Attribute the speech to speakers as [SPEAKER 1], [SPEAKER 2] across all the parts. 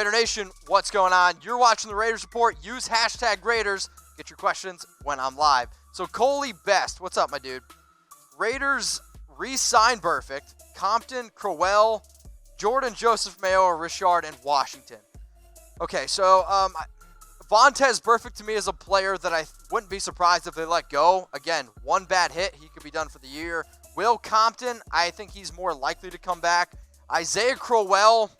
[SPEAKER 1] Raider Nation, what's going on? You're watching the Raiders Report. Use hashtag Raiders. Get your questions when I'm live. So Coley Best, what's up, my dude? Raiders re-signed Burfict, Compton, Crowell, Jordan, Joseph, Mayo, Richard, and Washington. Okay, so Vontaze Burfict to me is a player that I wouldn't be surprised if they let go. Again, one bad hit, he could be done for the year. Will Compton, I think he's more likely to come back. Isaiah Crowell,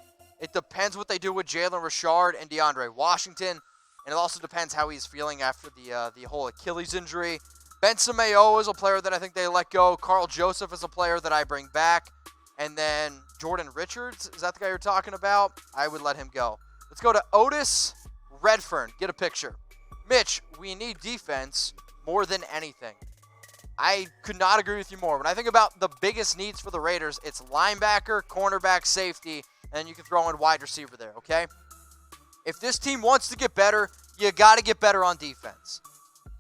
[SPEAKER 1] it depends what they do with Jalen Richard and DeAndre Washington. And it also depends how he's feeling after the whole Achilles injury. Benson Mayo is a player that I think they let go. Carl Joseph is a player that I bring back. And then Jordan Richards, is that the guy you're talking about? I would let him go. Let's go to Otis Redfern. Get a picture. Mitch, we need defense more than anything. I could not agree with you more. When I think about the biggest needs for the Raiders, it's linebacker, cornerback, safety, and you can throw in wide receiver there, okay? If this team wants to get better, you got to get better on defense.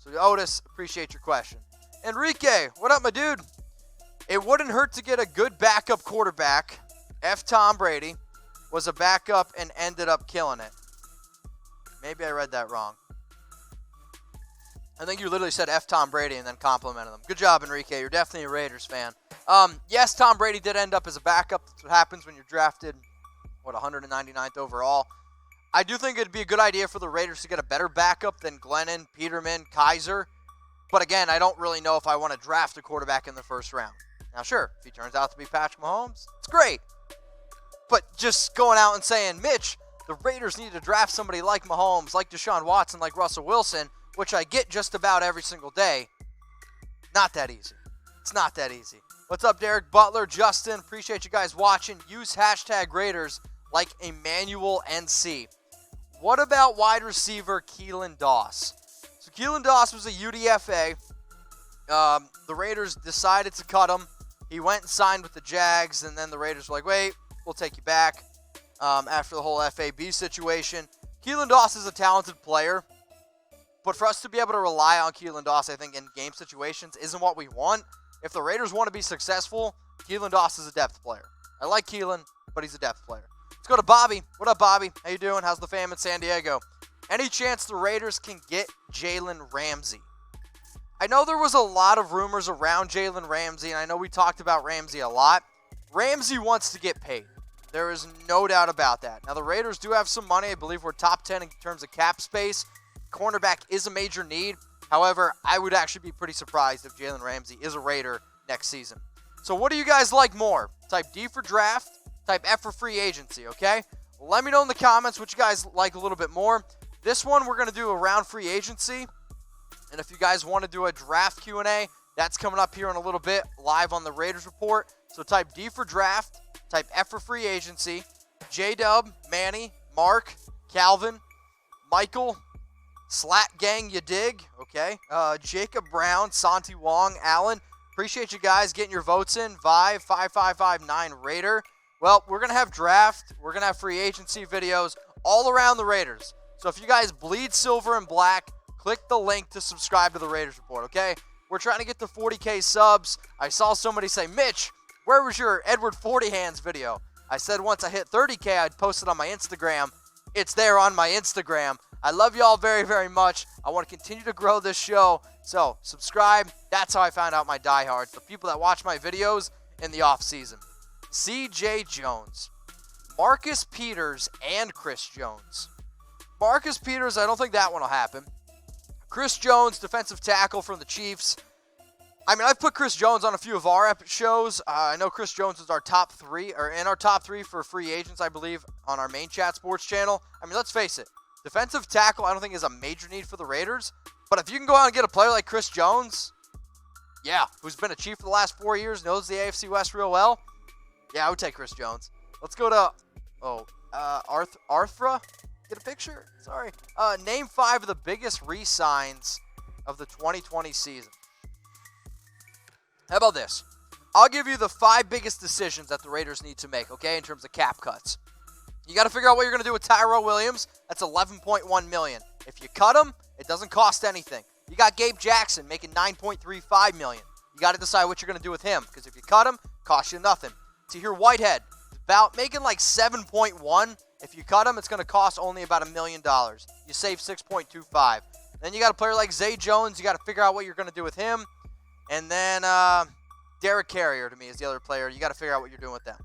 [SPEAKER 1] So, Otis, appreciate your question. Enrique, what up, my dude? It wouldn't hurt to get a good backup quarterback. Tom Brady was a backup and ended up killing it. Maybe I read that wrong. I think you literally said Tom Brady and then complimented them. Good job, Enrique. You're definitely a Raiders fan. Yes, Tom Brady did end up as a backup. That's what happens when you're drafted, 199th overall. I do think it'd be a good idea for the Raiders to get a better backup than Glennon, Peterman, Kaiser. But again, I don't really know if I want to draft a quarterback in the first round. Now, sure, if he turns out to be Patrick Mahomes, it's great. But just going out and saying, Mitch, the Raiders need to draft somebody like Mahomes, like Deshaun Watson, like Russell Wilson, which I get just about every single day. Not that easy. It's not that easy. What's up, Derek Butler, Justin? Appreciate you guys watching. Use hashtag Raiders like Emmanuel NC. What about wide receiver Keelan Doss? So Keelan Doss was a UDFA. The Raiders decided to cut him. He went and signed with the Jags, and then the Raiders were like, wait, we'll take you back after the whole FAB situation. Keelan Doss is a talented player, but for us to be able to rely on Keelan Doss, I think, in game situations isn't what we want. If the Raiders want to be successful, Keelan Doss is a depth player. I like Keelan, but he's a depth player. Let's go to Bobby. What up, Bobby? How you doing? How's the fam in San Diego? Any chance the Raiders can get Jalen Ramsey? I know there was a lot of rumors around Jalen Ramsey, and I know we talked about Ramsey a lot. Ramsey wants to get paid. There is no doubt about that. Now, the Raiders do have some money. I believe we're top 10 in terms of cap space. Cornerback is a major need. However, I would actually be pretty surprised if Jalen Ramsey is a Raider next season. So what do you guys like more? Type D for draft, type F for free agency, okay? Let me know in the comments what you guys like a little bit more. This one, we're going to do around free agency. And if you guys want to do a draft Q&A, that's coming up here in a little bit, live on the Raiders Report. So type D for draft, type F for free agency. J-Dub, Manny, Mark, Calvin, Michael, Slat Gang, you dig? Okay. Jacob Brown, Santi Wong, Allen. Appreciate you guys getting your votes in. Vive, 5559 Raider. Well, we're going to have draft. We're going to have free agency videos all around the Raiders. So if you guys bleed silver and black, click the link to subscribe to the Raiders Report, okay? We're trying to get to 40K subs. I saw somebody say, Mitch, where was your Edward 40 Hands video? I said once I hit 30K, I'd post it on my Instagram. It's there on my Instagram. I love y'all very, very much. I want to continue to grow this show. So, subscribe. That's how I found out my diehards, the people that watch my videos in the off-season. C.J. Jones, Marcus Peters, and Chris Jones. Marcus Peters, I don't think that one will happen. Chris Jones, defensive tackle from the Chiefs. I mean, I've put Chris Jones on a few of our shows. I know Chris Jones is our top three, or in our top three for free agents, I believe, on our main chat sports channel. I mean, let's face it. Defensive tackle, I don't think is a major need for the Raiders. But if you can go out and get a player like Chris Jones, yeah, who's been a Chief for the last 4 years, knows the AFC West real well, yeah, I would take Chris Jones. Let's go to, Arthra. Get a picture? Sorry. Name 5 of the biggest re-signs of the 2020 season. How about this? I'll give you the 5 biggest decisions that the Raiders need to make, okay, in terms of cap cuts. You got to figure out what you're going to do with Tyrell Williams. That's $11.1 million. If you cut him, it doesn't cost anything. You got Gabe Jackson making $9.35 million. You got to decide what you're going to do with him, because if you cut him, it costs you nothing. Tahir Whitehead, about making like $7.1. If you cut him, it's going to cost only about $1 million. You save 6.25. Then you got a player like Zay Jones. You got to figure out what you're going to do with him. And then Derek Carrier, to me, is the other player. You got to figure out what you're doing with them.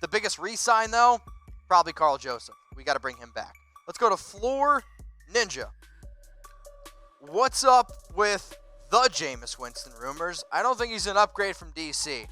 [SPEAKER 1] The biggest re-sign, though, probably Carl Joseph. We got to bring him back. Let's go to Floor Ninja. What's up with the Jameis Winston rumors? I don't think he's an upgrade from DC.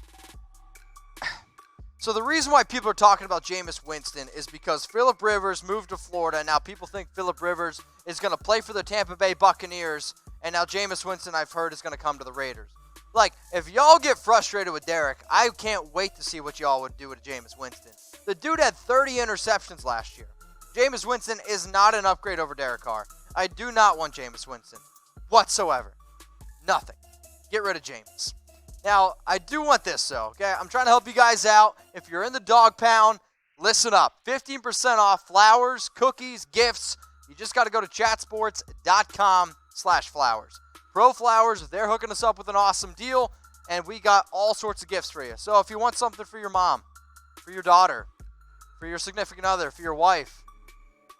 [SPEAKER 1] So the reason why people are talking about Jameis Winston is because Phillip Rivers moved to Florida, and now people think Phillip Rivers is going to play for the Tampa Bay Buccaneers, and now Jameis Winston, I've heard, is going to come to the Raiders. Like, if y'all get frustrated with Derek, I can't wait to see what y'all would do with Jameis Winston. The dude had 30 interceptions last year. Jameis Winston is not an upgrade over Derek Carr. I do not want Jameis Winston whatsoever. Nothing. Get rid of Jameis. Now, I do want this, though, okay? I'm trying to help you guys out. If you're in the dog pound, listen up. 15% off flowers, cookies, gifts. You just got to go to chatsports.com/flowers. Pro Flowers, they're hooking us up with an awesome deal, and we got all sorts of gifts for you. So if you want something for your mom, for your daughter, for your significant other, for your wife,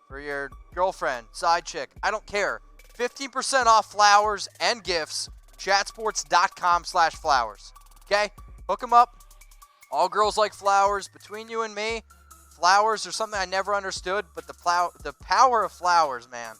[SPEAKER 1] for your girlfriend, side chick, I don't care. 15% off flowers and gifts. Chatsports.com/flowers. Okay? Hook them up. All girls like flowers. Between you and me, flowers are something I never understood, but the power of flowers, man,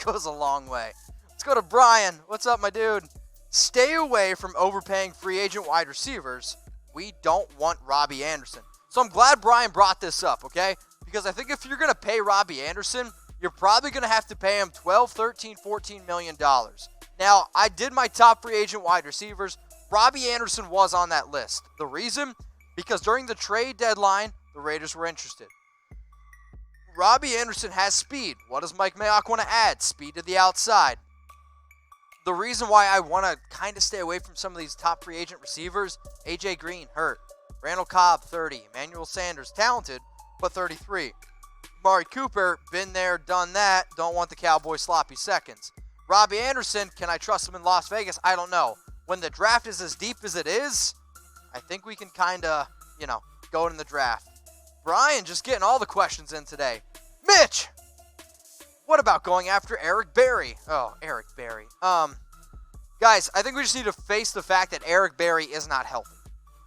[SPEAKER 1] goes a long way. Let's go to Brian. What's up, my dude? Stay away from overpaying free agent wide receivers. We don't want Robby Anderson. So I'm glad Brian brought this up, okay? Because I think if you're going to pay Robby Anderson, you're probably going to have to pay him $12, $13, $14 million. Now, I did my top free agent wide receivers. Robby Anderson was on that list. The reason? Because during the trade deadline, the Raiders were interested. Robby Anderson has speed. What does Mike Mayock want to add? Speed to the outside. The reason why I want to kind of stay away from some of these top free agent receivers, A.J. Green, hurt. Randall Cobb, 30. Emmanuel Sanders, talented, but 33. Amari Cooper, been there, done that. Don't want the Cowboys sloppy seconds. Robby Anderson, can I trust him in Las Vegas? I don't know. When the draft is as deep as it is, I think we can kind of, go in the draft. Brian just getting all the questions in today. Mitch! What about going after Eric Berry? Oh, Eric Berry. Guys, I think we just need to face the fact that Eric Berry is not healthy.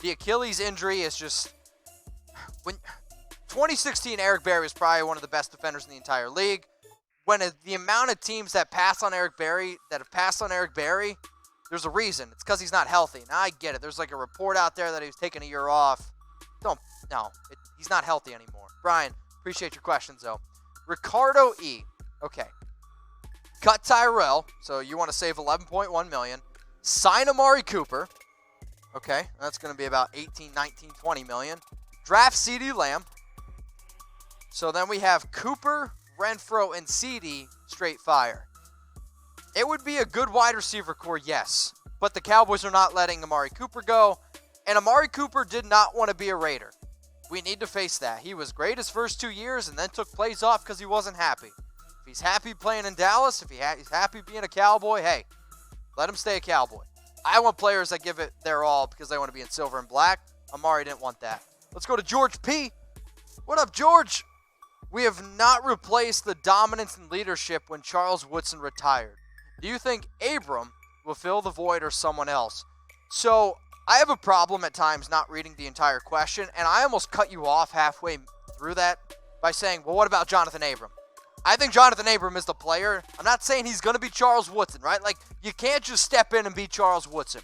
[SPEAKER 1] The Achilles injury is just... 2016, Eric Berry was probably one of the best defenders in the entire league. When the amount of teams that have passed on Eric Berry, there's a reason. It's because he's not healthy. Now, I get it. There's like a report out there that he was taking a year off. He's not healthy anymore. Brian, appreciate your questions, though. Ricardo E. Okay. Cut Tyrell, so you want to save $11.1 million. Sign Amari Cooper. Okay, that's going to be about $18, $19, $20 million. Draft CeeDee Lamb. So then we have Cooper, Renfro, and CeeDee straight fire. It would be a good wide receiver core, yes. But the Cowboys are not letting Amari Cooper go. And Amari Cooper did not want to be a Raider. We need to face that. He was great his first 2 years and then took plays off because he wasn't happy. If he's happy playing in Dallas, if he's happy being a Cowboy, hey, let him stay a Cowboy. I want players that give it their all because they want to be in silver and black. Amari didn't want that. Let's go to George P. What up, George? We have not replaced the dominance and leadership when Charles Woodson retired. Do you think Abram will fill the void or someone else? So I have a problem at times not reading the entire question, and I almost cut you off halfway through that by saying, well, what about Jonathan Abram? I think Jonathan Abram is the player. I'm not saying he's going to be Charles Woodson, right? Like, you can't just step in and be Charles Woodson.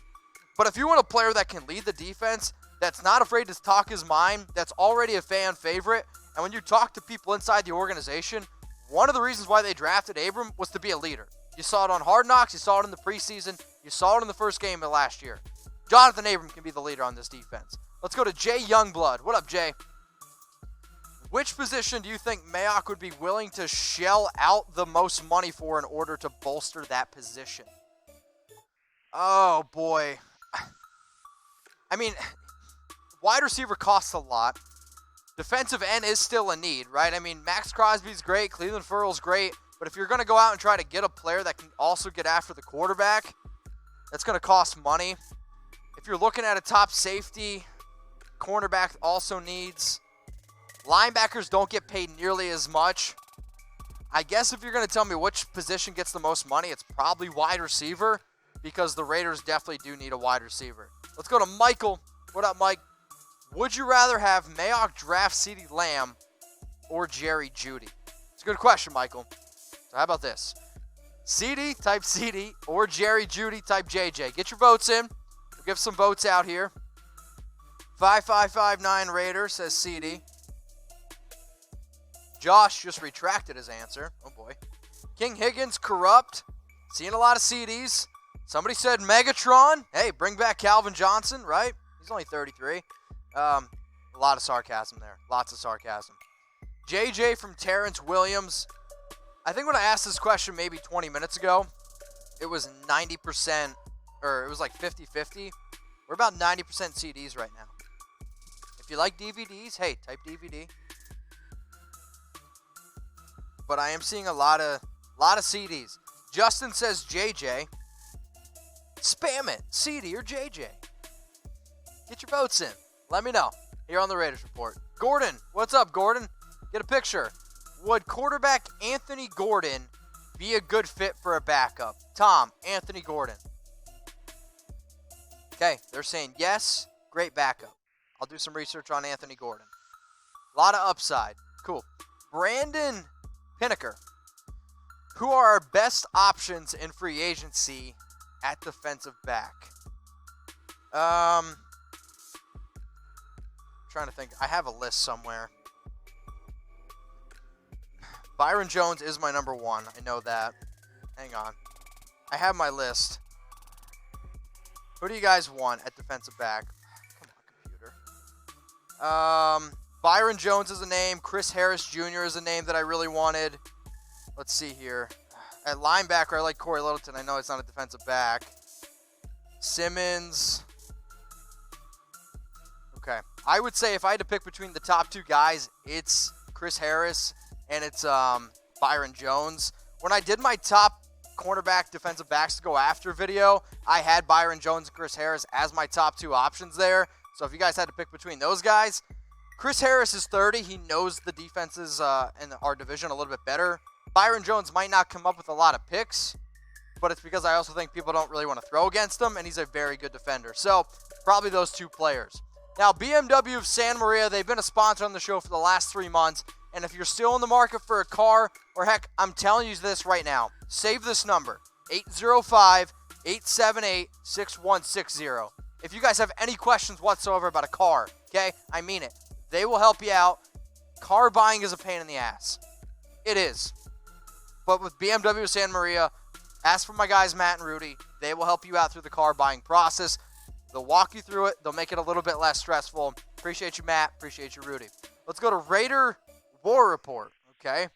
[SPEAKER 1] But if you want a player that can lead the defense, that's not afraid to talk his mind, that's already a fan favorite, and when you talk to people inside the organization, one of the reasons why they drafted Abram was to be a leader. You saw it on Hard Knocks, you saw it in the preseason, you saw it in the first game of last year. Jonathan Abram can be the leader on this defense. Let's go to Jay Youngblood. What up, Jay? Which position do you think Mayock would be willing to shell out the most money for in order to bolster that position? Oh, boy. I mean, wide receiver costs a lot. Defensive end is still a need, right? I mean, Max Crosby's great, Cleveland Ferrell's great, but if you're going to go out and try to get a player that can also get after the quarterback, that's going to cost money. If you're looking at a top safety, cornerback also needs. Linebackers don't get paid nearly as much. I guess if you're going to tell me which position gets the most money, it's probably wide receiver because the Raiders definitely do need a wide receiver. Let's go to Michael. What up, Mike? Would you rather have Mayock draft CeeDee Lamb or Jerry Jeudy? It's a good question, Michael. So how about this? CeeDee, type CeeDee, or Jerry Jeudy, type JJ. Get your votes in. We'll give some votes out here. 5559 Raiders says CeeDee. Josh just retracted his answer. Oh, boy. King Higgins, corrupt. Seeing a lot of CDs. Somebody said Megatron. Hey, bring back Calvin Johnson, right? He's only 33. A lot of sarcasm there. Lots of sarcasm. JJ from Terrence Williams. I think when I asked this question maybe 20 minutes ago, it was 90%, or it was like 50-50. We're about 90% CDs right now. If you like DVDs, hey, type DVD. But I am seeing a lot of CDs. Justin says JJ. Spam it, CD or JJ. Get your votes in. Let me know here on the Raiders Report. Gordon, what's up, Gordon? Get a picture. Would quarterback Anthony Gordon be a good fit for a backup? Tom, Anthony Gordon. Okay, they're saying yes, great backup. I'll do some research on Anthony Gordon. A lot of upside. Cool. Brandon Pinnaker. Who are our best options in free agency at defensive back? Trying to think. I have a list somewhere. Byron Jones is my number one. I know that. Hang on. I have my list. Who do you guys want at defensive back? Come on, computer. Byron Jones is a name. Chris Harris Jr. is a name that I really wanted. Let's see here. At linebacker, I like Corey Littleton. I know it's not a defensive back. Simmons. Okay. I would say if I had to pick between the top two guys, it's Chris Harris and it's Byron Jones. When I did my top cornerback defensive backs to go after video, I had Byron Jones and Chris Harris as my top two options there. So if you guys had to pick between those guys, Chris Harris is 30. He knows the defenses in our division a little bit better. Byron Jones might not come up with a lot of picks, but it's because I also think people don't really want to throw against him, and he's a very good defender. So probably those two players. Now, BMW of Santa Maria, they've been a sponsor on the show for the last 3 months, and if you're still in the market for a car, or heck, I'm telling you this right now, save this number, 805-878-6160. If you guys have any questions whatsoever about a car, okay, I mean it. They will help you out. Car buying is a pain in the ass. It is. But with BMW of Santa Maria, ask for my guys Matt and Rudy. They will help you out through the car buying process. They'll walk you through it. They'll make it a little bit less stressful. Appreciate you, Matt. Appreciate you, Rudy. Let's go to Raider War Report, okay?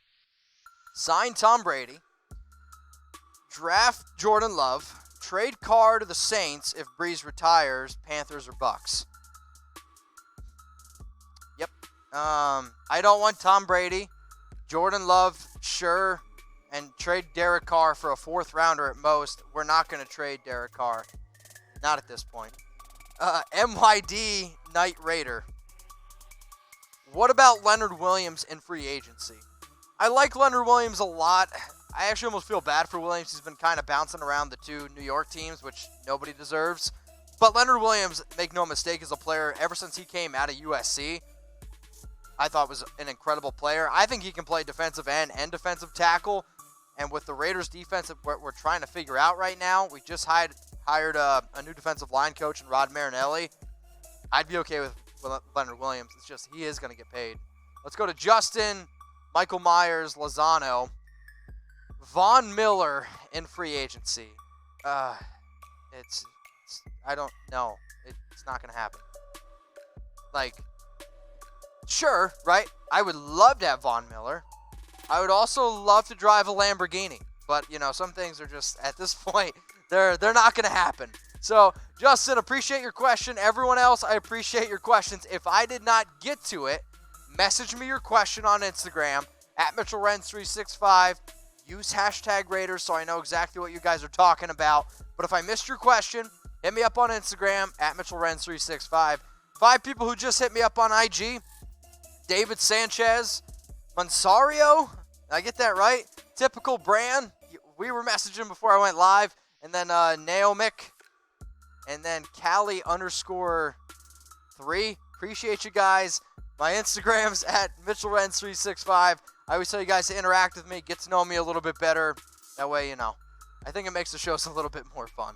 [SPEAKER 1] Sign Tom Brady. Draft Jordan Love. Trade Carr to the Saints if Breeze retires, Panthers or Bucks. Yep. I don't want Tom Brady. Jordan Love, sure. And trade Derek Carr for a 4th rounder at most. We're not going to trade Derek Carr. Not at this point. MYD Knight Raider. What about Leonard Williams in free agency? I like Leonard Williams a lot. I actually almost feel bad for Williams. He's been kind of bouncing around the 2 New York teams, which nobody deserves. But Leonard Williams, make no mistake, is a player ever since he came out of USC. I thought was an incredible player. I think he can play defensive end and defensive tackle. And with the Raiders defense that we're trying to figure out right now, we just hired a new defensive line coach in Rod Marinelli. I'd be okay with Leonard Williams. It's just he is going to get paid. Let's go to Justin, Michael Myers, Lozano. Von Miller in free agency. I don't know. It's not going to happen. Like, sure, right? I would love to have Von Miller. I would also love to drive a Lamborghini. But, some things are just, at this point, they're not going to happen. So, Justin, appreciate your question. Everyone else, I appreciate your questions. If I did not get to it, message me your question on Instagram, at Mitchell Renz 365. Use hashtag Raiders so I know exactly what you guys are talking about. But if I missed your question, hit me up on Instagram, at Mitchell Renz 365. 5 people who just hit me up on IG. David Sanchez, Mansario, did I get that right? Typical brand. We were messaging before I went live. And then Naomic. And then Callie_3. Appreciate you guys. My Instagram's at Mitchell Renz 365. I always tell you guys to interact with me, get to know me a little bit better. That way, I think it makes the shows a little bit more fun.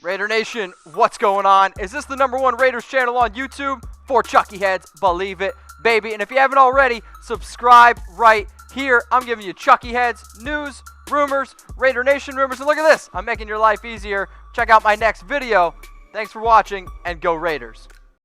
[SPEAKER 1] Raider Nation, what's going on? Is this the #1 Raiders channel on YouTube? For Chucky Heads, believe it, baby. And if you haven't already, subscribe right here. I'm giving you Chucky Heads, news, rumors, Raider Nation rumors. And look at this, I'm making your life easier. Check out my next video. Thanks for watching, and go Raiders.